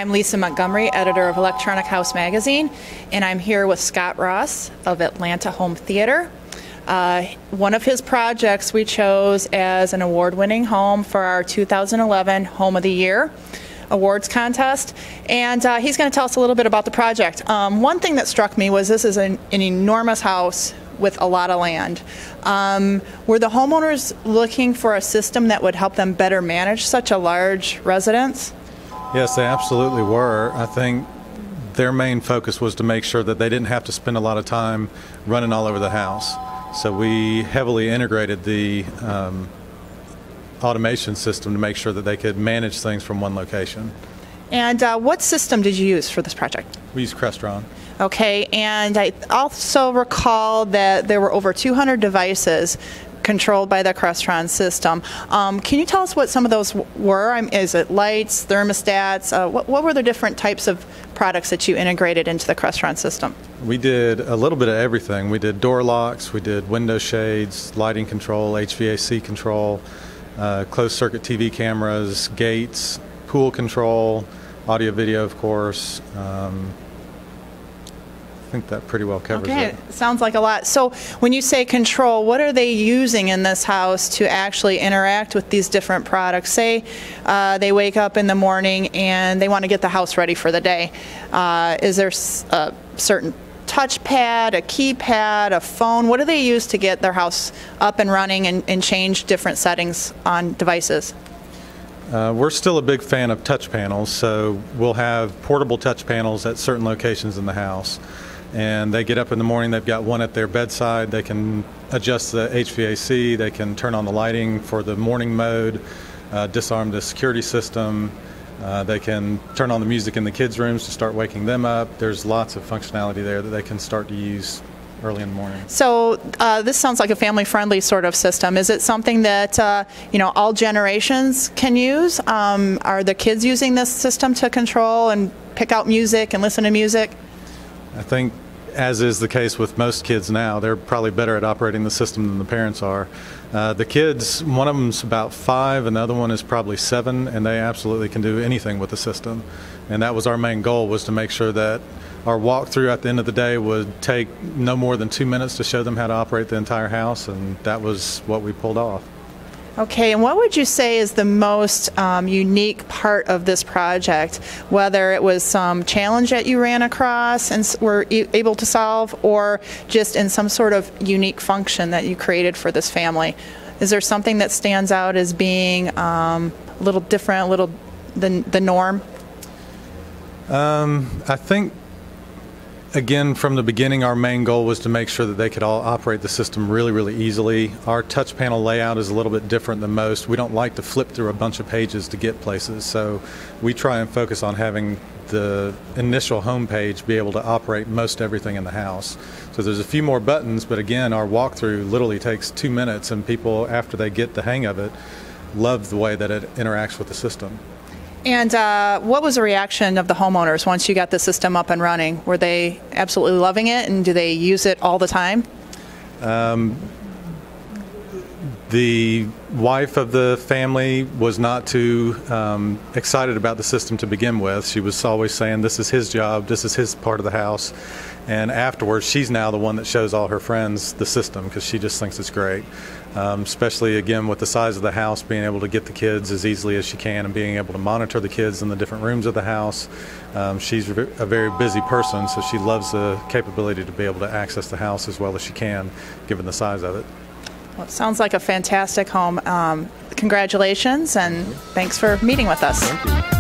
I'm Lisa Montgomery, editor of Electronic House Magazine, and I'm here with Scott Ross of Atlanta Home Theater. One of his projects we chose as an award-winning home for our 2011 Home of the Year awards contest, and he's going to tell us a little bit about the project. One thing that struck me was this is an enormous house with a lot of land. Were the homeowners looking for a system that would help them better manage such a large residence? Yes, they absolutely were. I think their main focus was to make sure that they didn't have to spend a lot of time running all over the house. So we heavily integrated the automation system to make sure that they could manage things from one location. And what system did you use for this project? We used Crestron. Okay, and I also recall that there were over 200 devices controlled by the Crestron system. Can you tell us what some of those were? Is it lights, thermostats? What were the different types of products that you integrated into the Crestron system? We did a little bit of everything. We did door locks, we did window shades, lighting control, HVAC control, closed circuit TV cameras, gates, pool control, audio video, of course. I think that pretty well covers it. Okay, sounds like a lot. So when you say control, what are they using in this house to actually interact with these different products? Say they wake up in the morning and they want to get the house ready for the day. Is there a certain touchpad, a keypad, a phone? What do they use to get their house up and running and change different settings on devices? We're still a big fan of touch panels, so we'll have portable touch panels at certain locations in the house. And they get up in the morning, they've got one at their bedside, they can adjust the HVAC, they can turn on the lighting for the morning mode, disarm the security system, they can turn on the music in the kids' rooms to start waking them up. There's lots of functionality there that they can start to use early in the morning. So this sounds like a family-friendly sort of system. Is it something that all generations can use? Are the kids using this system to control and pick out music and listen to music? I think, as is the case with most kids now, they're probably better at operating the system than the parents are. The kids, one of them's about 5 and the other one is probably 7, and they absolutely can do anything with the system. And that was our main goal, was to make sure that our walkthrough at the end of the day would take no more than 2 minutes to show them how to operate the entire house, and that was what we pulled off. Okay, and what would you say is the most unique part of this project? Whether it was some challenge that you ran across and were able to solve, or just in some sort of unique function that you created for this family? Is there something that stands out as being a little different, a little than the norm? I think, again, from the beginning, our main goal was to make sure that they could all operate the system really, really easily. Our touch panel layout is a little bit different than most. We don't like to flip through a bunch of pages to get places, so we try and focus on having the initial home page be able to operate most everything in the house. So there's a few more buttons, but again, our walkthrough literally takes 2 minutes, and people, after they get the hang of it, love the way that it interacts with the system. And what was the reaction of the homeowners once you got the system up and running? Were they absolutely loving it, and do they use it all the time? The wife of the family was not too excited about the system to begin with. She was always saying, this is his job, this is his part of the house. And afterwards, she's now the one that shows all her friends the system, because she just thinks it's great. Especially, again, with the size of the house, being able to get the kids as easily as she can and being able to monitor the kids in the different rooms of the house. She's a very busy person, so she loves the capability to be able to access the house as well as she can, given the size of it. Well, it sounds like a fantastic home. Congratulations, and thanks for meeting with us. Thank you.